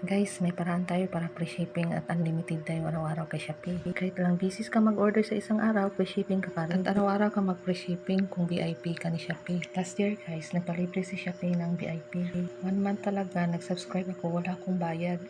Guys, may paraan tayo para free shipping at unlimited tayo araw-araw kay Shopee. Kahit lang bisis ka mag-order sa isang araw, free shipping ka pa rin. At araw-araw ka mag-free shipping kung VIP ka ni Shopee. Last year guys, nagpalibre si Shopee ng VIP. 1 month talaga, nag-subscribe ako, wala akong bayad.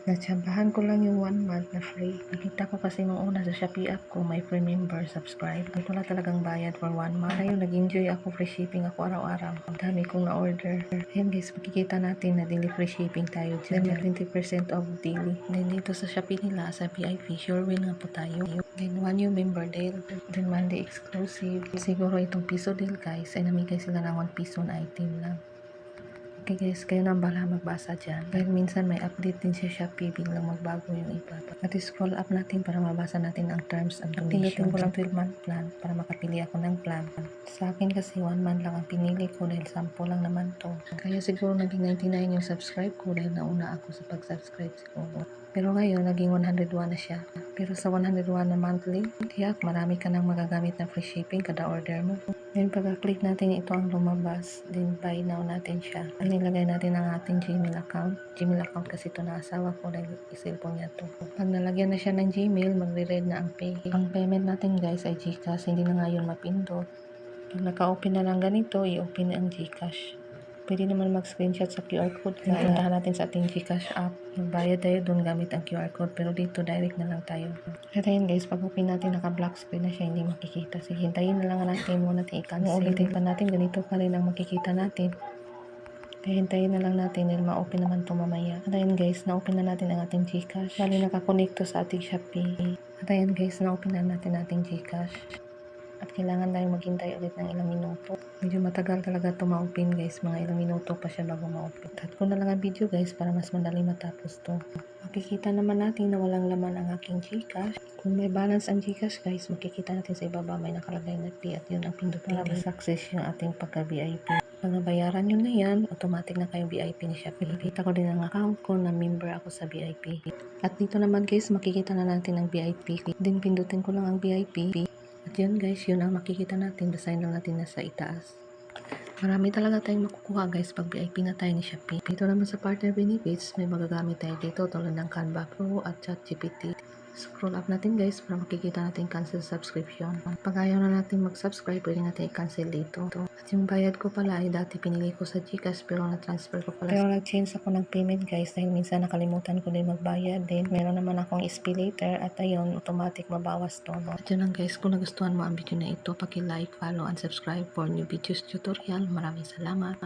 Natsambahan ko lang yung 1 month na free. Nakita ko kasi nung una sa Shopee app ko, may free member, subscribe. At wala talagang bayad for 1 month. Ngayon, nag-enjoy ako, free shipping ako araw-araw. Ang dami kong na-order. Ayan guys, makikita natin na daily free shipping tayo dyan. Then, 20% off daily. Then, dito sa Shopee nila, sa VIP, sure win nga po tayo. Then, 1 new member deal. Then, Monday exclusive. Siguro itong piso deal guys, ay namigay sila ng 1 piso na item lang. Okay guys, kayo nang bahala magbasa dyan. Dahil minsan may update din sa Shopee, biglang magbago yung iba. At scroll up natin para mabasa natin ang terms and conditions. Pinutin ko lang 12-month plan para makapili ako ng plan. Sa akin kasi 1 month lang ang pinili ko dahil 10 lang naman to. Kaya siguro naging 99 yung subscribe ko dahil nauna ako sa pag-subscribe siguro. Pero ngayon, naging 101 na siya. Pero sa 101 na monthly, tiyak marami ka nang magagamit na free shipping kada order mo. Then pagka-click natin ito ang lumabas, then buy now natin siya. Then nilagay natin ang ating Gmail account. Gmail account kasi ito na asawa ko dahil cellphone niya to. Pag nalagyan na siya ng Gmail, magre-read na ang pay. Ang payment natin guys ay GCash, hindi na nga yun mapindot. Pag naka-open na lang ganito, i-open na ang GCash. Pwede naman mag-screenshot sa QR code. Puntahan natin sa ating GCash app. Magbayad tayo doon gamit ang QR code. Pero dito, direct na lang tayo. At ayun guys, pag open natin, naka-black screen na siya, hindi makikita. Sige, hintayin na lang natin muna natin i-cancel. Kung ulitin pa natin, ganito pa rin ang makikita natin. Kaya hintayin na lang natin dahil ma-open naman ito mamaya. At ayun guys, na-open na natin ang ating GCash. Bali, nakakonect to sa ating Shopee. At ayun guys, na-open na natin ating GCash. At kailangan tayong maghintay ulit ng ilang minuto. Medyo matagal talaga ito ma-open guys. Mga ilang minuto pa siya bago ma-open. Cut ko na lang ang video guys para mas madali matapos to. Makikita naman natin na walang laman ang aking GCash. Kung may balance ang GCash guys, makikita natin sa ibaba may nakalagay na P at yun ang pindutin natin. Success yung ating pagka-VIP. Pag nabayaran nyo na yan, automatic na kayong VIP ni Shopee. Nakita ko din ang account ko na member ako sa VIP. At dito naman guys, makikita na natin ang VIP. Then pindutin ko lang ang VIP. At yun guys, yun ang makikita natin. Basahin lang natin nasa itaas. Marami talaga tayong makukuha guys pag VIP na tayo ni Shopee. Dito naman sa partner benefits, may magagamit tayo dito tulad ng Canva Pro at ChatGPT. Scroll up natin guys para makikita natin cancel subscription. Pag ayaw na natin mag-subscribe, pwede natin i-cancel dito. At yung bayad ko pala ay dati pinili ko sa GCash pero na-transfer ko pala. Pero nag-change ako ng payment guys dahil minsan nakalimutan ko din magbayad. Then meron naman akong SPay later at ayun, automatic mabawas to. At yun lang guys, kung nagustuhan mo ang video na ito, paki-like, follow, and subscribe for new videos tutorial. Maraming salamat.